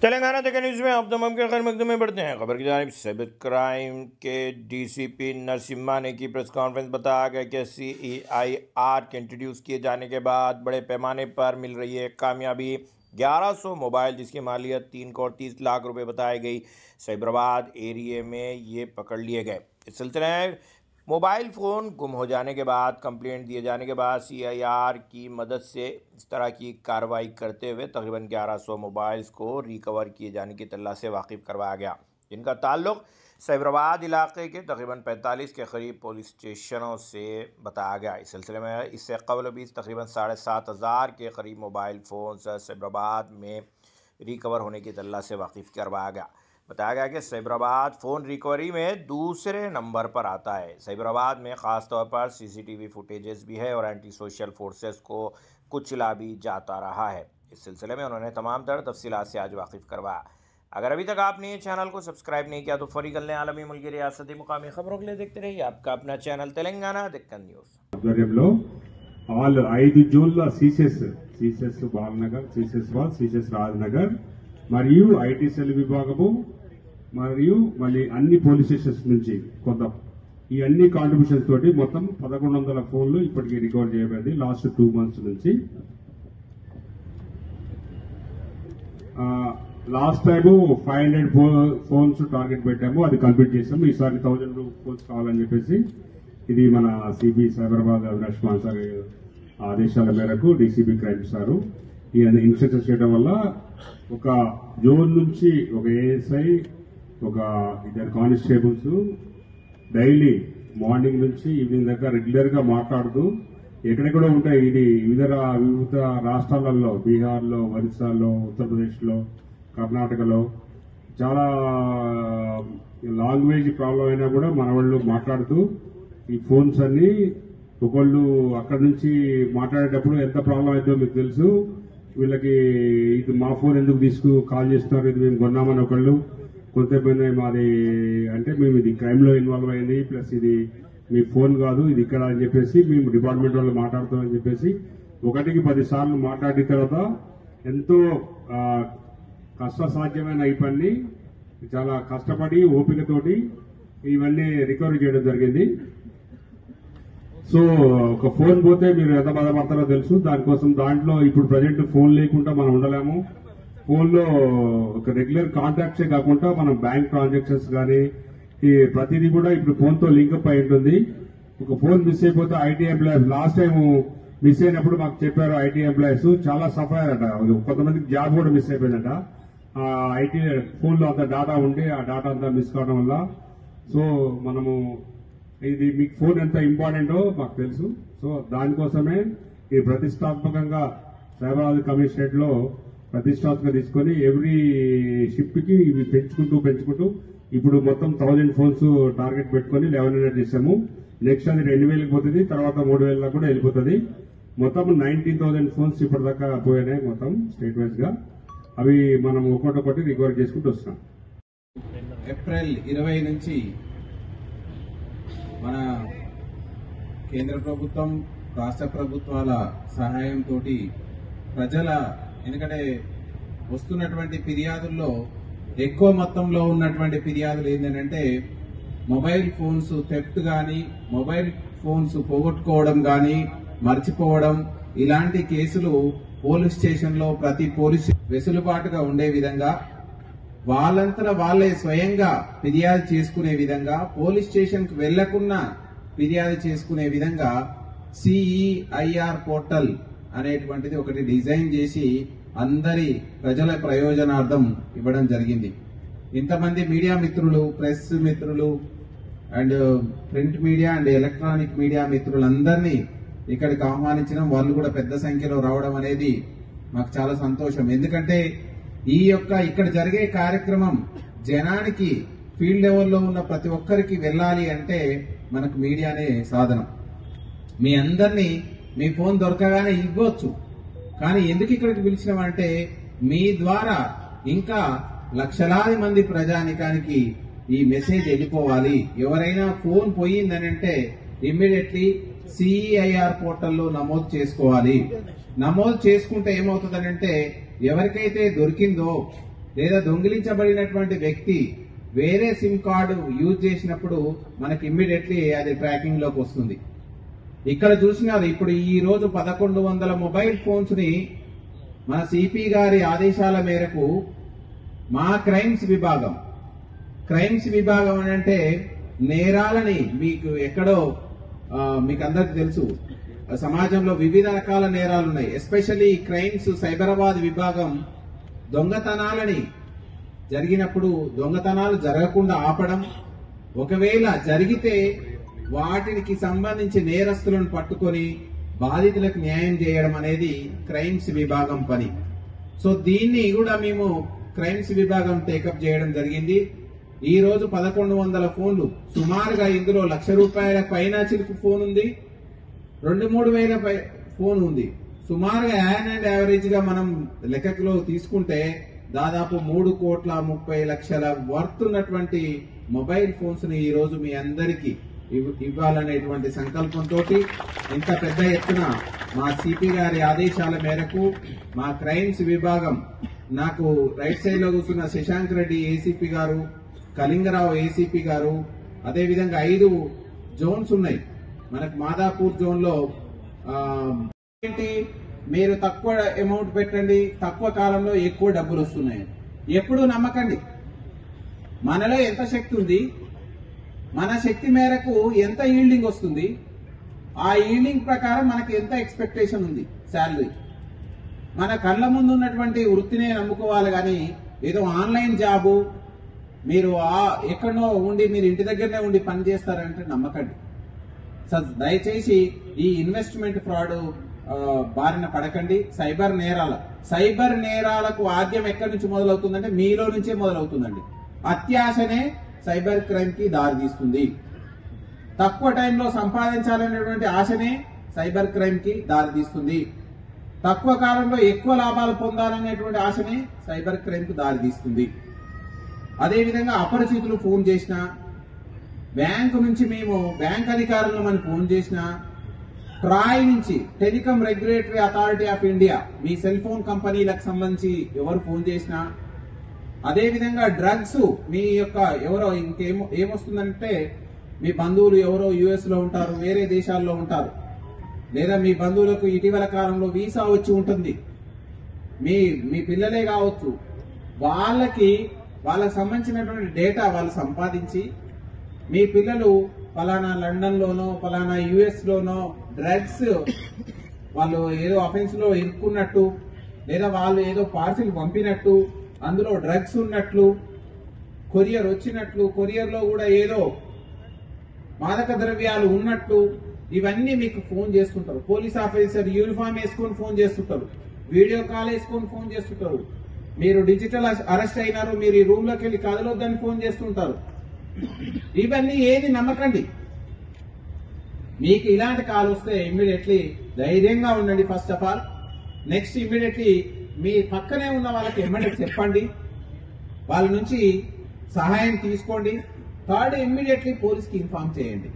तेलंगाना तक न्यूज़ में आप तमाम के खैर मकदम में बढ़ते हैं। खबर की जानिब साइबर क्राइम के डीसीपी नरसिम्हा ने की प्रेस कॉन्फ्रेंस बताया गया कि CEIR के इंट्रोड्यूस किए जाने के बाद बड़े पैमाने पर मिल रही है कामयाबी। 1100 मोबाइल जिसकी मालियत 3 करोड़ 30 लाख रुपए बताई गई साइबराबाद एरिया में ये पकड़ लिए गए। इस सिलसिले में मोबाइल फ़ोन गुम हो जाने के बाद कंप्लेंट दिए जाने के बाद CEIR की मदद से इस तरह की कार्रवाई करते हुए तकरीबन 1100 मोबाइल्स को रिकवर किए जाने की तल्ला से वाकिफ़ करवाया गया, जिनका ताल्लुक़ साइबराबाद इलाके के तकरीबन 45 के करीब पुलिस स्टेशनों से बताया गया। इस सिलसिले में इससे कबल भी तकरीबन 7,500 के करीब मोबाइल फ़ोन साइबराबाद में रिकवर होने की तल्ला से वाकिफ़ करवाया गया। बताया गया कि साइबराबाद फ़ोन रिकवरी में दूसरे नंबर पर आता है। साइबराबाद में ख़ास तौर पर CCTV फुटेजेस भी है और एंटी सोशल फोर्सेस को कुचला भी जाता रहा है। इस सिलसिले में उन्होंने तमाम तर तफसीलात से आज वाकिफ़ करवाया। अगर अभी तक आपने ये चैनल को सब्सक्राइब नहीं किया तो फौरी कर लें। आलमी मुल्की रियासती मुकामी खबरों के लिए देखते रहिए आपका अपना चैनल तेलंगाना दक्कन न्यूज़। ఆధ్వర్యంలో ఆల్ 5 జోన్ల సిసిఎస్ బాలనగర్, సిసిఎస్ రాజనగర్ మరియు ఐటీ సెల్ విభాగము మరియు మళ్ళీ అన్ని పోలీస్ స్టేషన్స్ నుంచి కొంత ఈ అన్ని కాంట్రిబ్యూషన్స్ తోటి మొత్తం 1100 ఫోన్లు ఇప్పటికీ రికవర్ చేయబడింది లాస్ట్ 2 months నుంచి. లాస్ట్ టైం 500 ఫోన్స్ టార్గెట్ పెట్టాము, అది కంప్లీట్ చేసాము. ఈసారి 1000 ఫోన్స్ కావాలని చెప్పేసి ఇది మన సిబి సైబరాబాద్ అవినాష్ మాన్ సార్ ఆదేశాల మేరకు డీసీబీ క్రైమ్ సార్ ఈ ఇన్స్ట్రక్షన్ చేయడం వల్ల ఒక జోన్ నుంచి ఒక ఏఎస్ఐ, ఒక 2 కానిస్టేబుల్స్ డైలీ మార్నింగ్ నుంచి ఈవినింగ్ దాకా రెగ్యులర్ గా మాట్లాడుతూ ఎక్కడెక్కడో ఉంటాయి ఇది వివిధ రాష్ట్రాలలో, బీహార్లో, ఒరిస్సాలో, ఉత్తరప్రదేశ్లో, కర్ణాటకలో చాలా లాంగ్వేజ్ ప్రాబ్లం అయినా కూడా మన వాళ్ళు మాట్లాడుతూ ఈ ఫోన్స్ అన్ని ఒకళ్ళు అక్కడ నుంచి మాట్లాడేటప్పుడు ఎంత ప్రాబ్లం అవుతుందో మీకు తెలుసు, వీళ్ళకి ఇది మా ఫోన్ ఎందుకు కాల్ చేస్తున్నారు, ఇది మేము కొన్నామని ఒకళ్ళు, కొంతమంది మాది అంటే మేము ఇది క్రైమ్ లో ఇన్వాల్వ్ అయింది, ప్లస్ ఇది మీ ఫోన్ కాదు ఇది ఇక్కడ అని చెప్పేసి మేము డిపార్ట్మెంట్ వాళ్ళు మాట్లాడుతామని చెప్పేసి 1కి 10 సార్లు మాట్లాడిన తర్వాత ఎంతో కష్టసాధ్యమైన ఈ పని చాలా కష్టపడి ఓపికతోటి ఇవన్నీ రికవరీ చేయడం జరిగింది. సో ఒక ఫోన్ పోతే మీరు ఎంత బాధపడతారో తెలుసు. దానికోసం దాంట్లో ఇప్పుడు ప్రజెంట్ ఫోన్ లేకుండా మనం ఉండలేము. ఫోన్లో ఒక రెగ్యులర్ కాంటాక్ట్సే కాకుండా మనం బ్యాంక్ ట్రాన్సాక్షన్స్ కానీ ఈ ప్రతిదీ కూడా ఇప్పుడు ఫోన్తో లింకప్ అయి ఉంటుంది. ఒక ఫోన్ మిస్ అయిపోతే IT employees last time miss అయినప్పుడు మాకు చెప్పారు, ఐటీ ఎంప్లాయీస్ చాలా సఫర్ అయ్యారట, కొంతమందికి జాబ్ కూడా మిస్ అయిపోయిందట. ఐటీ ఫోన్లో అంత డాటా ఉండి ఆ డాటా అంతా మిస్ కావడం వల్ల. సో మనము ఇది మీకు ఫోన్ ఎంత ఇంపార్టెంటో మాకు తెలుసు. సో దానికోసమే ఈ ప్రతిష్టాత్మకంగా సైబరాబాద్ కమిషనరేట్ లో ప్రతిష్టాత్మకంగా తీసుకుని ఎవ్రీ షిఫ్ట్ కి ఇవి పెంచుకుంటూ ఇప్పుడు మొత్తం 1000 ఫోన్స్ టార్గెట్ పెట్టుకుని 1100 చేశాము. నెక్స్ట్ అది 2000కి పోతుంది, తర్వాత 3000 కూడా వెళ్ళిపోతుంది. మొత్తం 19,000 ఫోన్స్ ఇప్పటిదాకా పోయినాయి మొత్తం స్టేట్ వైజ్ గా. అవి మనం ఒక్కొక్కటి రికవర్ చేసుకుంటూ వస్తున్నాం. ఏప్రిల్ 20 నుంచి మన కేంద్ర ప్రభుత్వం, రాష్ట్ర ప్రభుత్వాల సహాయంతో ప్రజల ఎందుకంటే వస్తున్నటువంటి ఫిర్యాదుల్లో ఎక్కువ మొత్తంలో ఉన్నటువంటి ఫిర్యాదులు ఏంటంటే మొబైల్ ఫోన్స్ థెఫ్ట్ కానీ, మొబైల్ ఫోన్స్ పోగొట్టుకోవడం కానీ, మర్చిపోవడం, ఇలాంటి కేసులు పోలీస్ స్టేషన్లో ప్రతి పోలీస్ వెసులుబాటుగా ఉండే విధంగా వాళ్ళంతటా వాళ్ళే స్వయంగా ఫిర్యాదు చేసుకునే విధంగా, పోలీస్ స్టేషన్ కు వెళ్లకుండా ఫిర్యాదు చేసుకునే విధంగా CEIR పోర్టల్ అనేటువంటిది ఒకటి డిజైన్ చేసి అందరి ప్రజల ప్రయోజనార్థం ఇవ్వడం జరిగింది. ఇంతమంది మీడియా మిత్రులు, ప్రెస్ మిత్రులు and print media and electronic media మిత్రులందరినీ ఇక్కడికి ఆహ్వానించడం, వాళ్ళు కూడా పెద్ద సంఖ్యలో రావడం అనేది మాకు చాలా సంతోషం. ఎందుకంటే ఇక్కడ జరిగే కార్యక్రమం జనానికి ఫీల్డ్ లెవెల్లో ఉన్న ప్రతి ఒక్కరికి వెళ్ళాలి అంటే మనకు మీడియానే సాధనం. మీ అందరినీ మీ ఫోన్ దొరకగానే ఇవ్వచ్చు, కానీ ఎందుకు ఇక్కడికి పిలిచినామంటే మీ ద్వారా ఇంకా లక్షలాది మంది ప్రజానికానికి ఈ మెసేజ్ వెళ్ళిపోవాలి. ఎవరైనా ఫోన్ పోయిందని అంటే ఇమ్మీడియట్లీ CEIR పోర్టల్లో నమోదు చేసుకోవాలి. నమోదు చేసుకుంటే ఏమవుతుందనంటే ఎవరికైతే దొరికిందో లేదా దొంగిలించబడినటువంటి వ్యక్తి వేరే సిమ్ కార్డు యూజ్ చేసినప్పుడు మనకి ఇమ్మీడియట్లీ అది ట్రాకింగ్ లోకి వస్తుంది. ఇక్కడ చూసినారు, ఇప్పుడు ఈ రోజు 1100 మొబైల్ ఫోన్స్ ని మన సిపి గారి ఆదేశాల మేరకు మా క్రైమ్స్ విభాగం అని అంటే నేరాలని మీకు ఎక్కడో మీకు అందరికి తెలుసు, సమాజంలో వివిధ రకాల నేరాలు ఉన్నాయి. ఎస్పెషల్లీ క్రైమ్స్ సైబరాబాద్ విభాగం దొంగతనాలని జరిగినప్పుడు దొంగతనాలు జరగకుండా ఆపడం, ఒకవేళ జరిగితే వాటికి సంబంధించి నేరస్తులను పట్టుకొని బాధితులకు న్యాయం చేయడం అనేది క్రైమ్స్ విభాగం పని. సో దీన్ని కూడా మేము క్రైమ్స్ విభాగం టేకప్ చేయడం జరిగింది. ఈ రోజు 1100 ఫోన్లు, సుమారుగా ఇందులో ₹1,00,000 పైన చిలుకు ఫోన్ ఉంది, 2-3 వేల ఫోన్ ఉంది. సుమారుగా యావరేజ్ గా మనం లెక్కలో తీసుకుంటే దాదాపు 3,30,00,000 వర్త్ ఉన్నటువంటి మొబైల్ ఫోన్స్ ని ఈ రోజు మీ అందరికీ ఇవ్వాలనేటువంటి సంకల్పంతో ఇంత పెద్ద ఎత్తున మా సిపి గారి ఆదేశాల మేరకు మా క్రైమ్స్ విభాగం, నాకు రైట్ సైడ్ లో కూర్చున్న శశాంక్ రెడ్డి ఏసీపీ గారు, కళింగరావు ఏసీపీ గారు, అదేవిధంగా 5 జోన్స్ ఉన్నాయి మనకు. మాదాపూర్ జోన్ లో మీరు తక్కువ అమౌంట్ పెట్టండి, తక్కువ కాలంలో ఎక్కువ డబ్బులు వస్తున్నాయి. ఎప్పుడు నమ్మకండి. మనలో ఎంత శక్తి ఉంది, మన శక్తి మేరకు ఎంత ఈల్డింగ్ వస్తుంది, ఆ ఈల్డింగ్ ప్రకారం మనకి ఎంత ఎక్స్పెక్టేషన్ ఉంది శాలరీ. మన కళ్ళ ముందు ఉన్నటువంటి వృత్తినే నమ్ముకోవాలి కానీ ఏదో ఆన్లైన్ జాబు మీరు ఎక్కడో ఉండి మీరు ఇంటి దగ్గరనే ఉండి పని చేస్తారంటే నమ్మకండి. దయచేసి ఈ ఇన్వెస్ట్మెంట్ ఫ్రాడ్ బారిన పడకండి. సైబర్ నేరాలకు ఆద్యం ఎక్కడి నుంచి మొదలవుతుందంటే మీలో నుంచే మొదలవుతుందండి. అత్యాశనే సైబర్ క్రైమ్ కి దారితీస్తుంది. తక్కువ టైంలో సంపాదించాలనేటువంటి ఆశనే సైబర్ క్రైమ్ కి దారితీస్తుంది. తక్కువ కాలంలో ఎక్కువ లాభాలు పొందాలనేటువంటి ఆశనే సైబర్ క్రైమ్ కు దారితీస్తుంది. అదేవిధంగా అపరిచితులు ఫోన్ చేసినా, బ్యాంకు నుంచి మేము బ్యాంక్ అధికారులను మనం ఫోన్ చేసినా, ట్రాయ్ నుంచి telecom regulatory authority of India me cell phone కంపెనీలకు సంబంధించి ఎవరు ఫోన్ చేసినా, అదేవిధంగా డ్రగ్స్ మీ యొక్క ఎవరో ఏమొస్తుందంటే మీ బంధువులు ఎవరో యుఎస్ లో ఉంటారు, వేరే దేశాల్లో ఉంటారు, లేదా మీ బంధువులకు ఇటీవల కాలంలో వీసా వచ్చి ఉంటుంది, మీ పిల్లలే కావచ్చు, వాళ్ళకి సంబంధించినటువంటి డేటా వాళ్ళు సంపాదించి మీ పిల్లలు ఫలానా లండన్ లోనో ఫలానా యుఎస్ లోనో డ్రగ్స్ వాళ్ళు ఏదో అఫెన్స్ లో ఇరుక్కున్నట్టు, లేదా వాళ్ళు ఏదో పార్సిల్ పంపినట్టు, అందులో డ్రగ్స్ ఉన్నట్లు, కొరియర్ వచ్చినట్లు, కొరియర్ లో కూడా ఏదో మాదక ద్రవ్యాలు ఉన్నట్లు, ఇవన్నీ మీకు ఫోన్ చేస్తుంటారు. పోలీస్ ఆఫీసర్ యూనిఫామ్ వేసుకొని ఫోన్ చేస్తుంటారు, వీడియో కాల్ వేసుకొని ఫోన్ చేస్తుంటారు. మీరు డిజిటల్ అరెస్ట్ అయినారు, మీరు ఈ రూమ్ లోకి వెళ్ళి కదలొద్దని ఫోన్ చేస్తుంటారు. ఇవన్నీ ఏది నమ్మకండి. మీకు ఇలాంటి కాల్ వస్తే ఇమ్మీడియట్లీ ధైర్యంగా ఉండండి. First of all next immediately మీ పక్కనే ఉన్న వాళ్ళకి ఎమ్మడి చెప్పండి, వాళ్ళ నుంచి సహాయం తీసుకోండి. థర్డ్ ఇమ్మీడియట్లీ పోలీస్కి ఇన్ఫార్మ్ చేయండి.